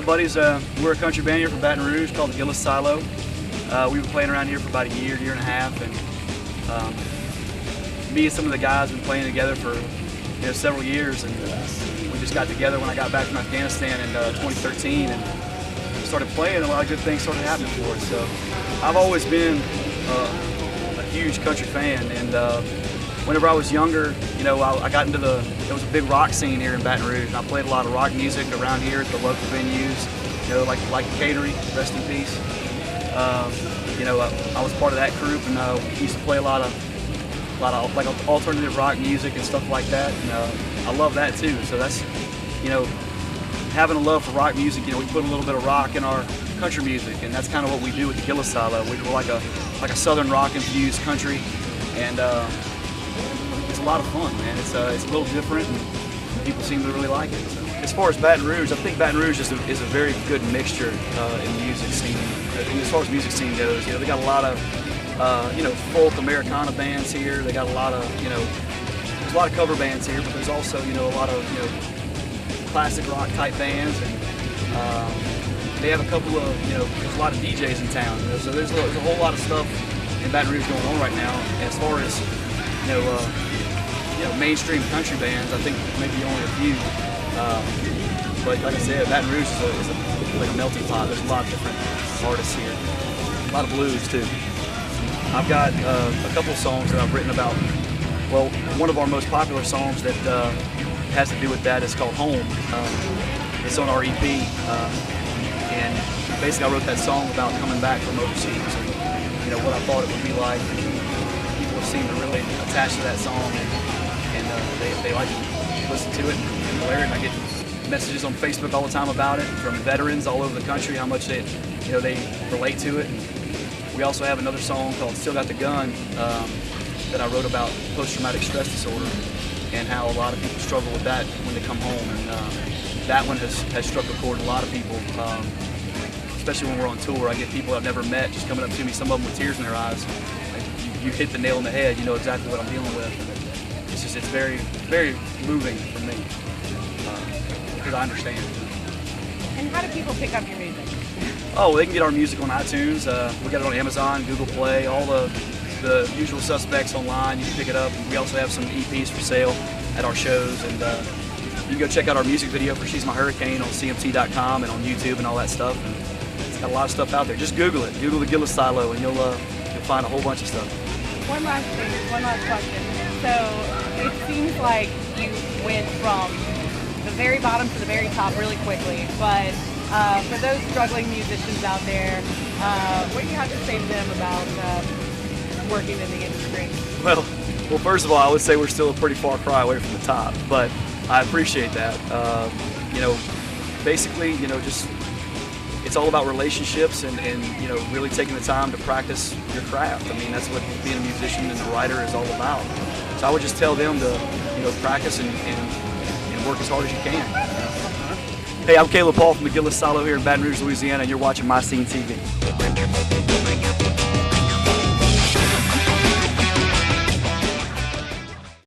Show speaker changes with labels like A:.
A: buddies. We're a country band here from Baton Rouge called the Gillis Silo. We've been playing around here for about a year and a half, and me and some of the guys have been playing together for several years, and we just got together when I got back from Afghanistan in 2013 and started playing. A lot of good things started happening for us. So I've always been a huge country fan, and whenever I was younger, I got into there was a big rock scene here in Baton Rouge, and I played a lot of rock music around here at the local venues, like Catering, rest in peace. I was part of that group, and we used to play a lot of like alternative rock music and stuff like that, and I love that too. So that's, having a love for rock music, we put a little bit of rock in our country music, and that's kind of what we do with the Gillis Silo. We're like a southern rock infused country, and it's a lot of fun, man. It's a little different, and people seem to really like it. So, as far as Baton Rouge, I think Baton Rouge is a very good mixture in the music scene. And as far as music scene goes, they got a lot of folk Americana bands here. They got a lot of there's a lot of cover bands here, but there's also a lot of classic rock type bands, and they have a couple of there's a lot of DJs in town. So there's a whole lot of stuff in Baton Rouge going on right now. As far as mainstream country bands, I think maybe only a few. But like I said, Baton Rouge is like a melting pot. There's a lot of different artists here. A lot of blues too. I've got a couple of songs that I've written about. Well, one of our most popular songs that has to do with that is called Home. It's on our EP, and basically I wrote that song about coming back from overseas and what I thought it would be like. People seem to really attach to that song, and they like to listen to it and play it. And I get messages on Facebook all the time about it from veterans all over the country, how much they relate to it. And we also have another song called Still Got the Gun that I wrote about post-traumatic stress disorder and how a lot of people struggle with that when they come home. And that one has struck a chord with a lot of people, especially when we're on tour. I get people I've never met just coming up to me, some of them with tears in their eyes. Like, you hit the nail on the head, you know exactly what I'm dealing with. And it's very, very moving for me because I understand.
B: And how do people pick up your music?
A: Oh, they can get our music on iTunes. We got it on Amazon, Google Play, all the usual suspects online. You can pick it up. We also have some EPs for sale at our shows, and you can go check out our music video for She's My Hurricane on CMT.com and on YouTube and all that stuff. And it's got a lot of stuff out there. Just Google it. Google the Gillis Silo, and you'll find a whole bunch of stuff.
B: One last question. So it seems like you went from the very bottom to the very top really quickly, but for those struggling musicians out there, what do you have to say to them about working in the industry?
A: Well, first of all, I would say we're still a pretty far cry away from the top, but I appreciate that. Basically, just it's all about relationships and really taking the time to practice your craft. I mean, that's what being a musician and a writer is all about. So I would just tell them to practice and work as hard as you can. Hey, I'm Caleb Paul from the Gillis Silo here in Baton Rouge, Louisiana, and you're watching MyScene TV.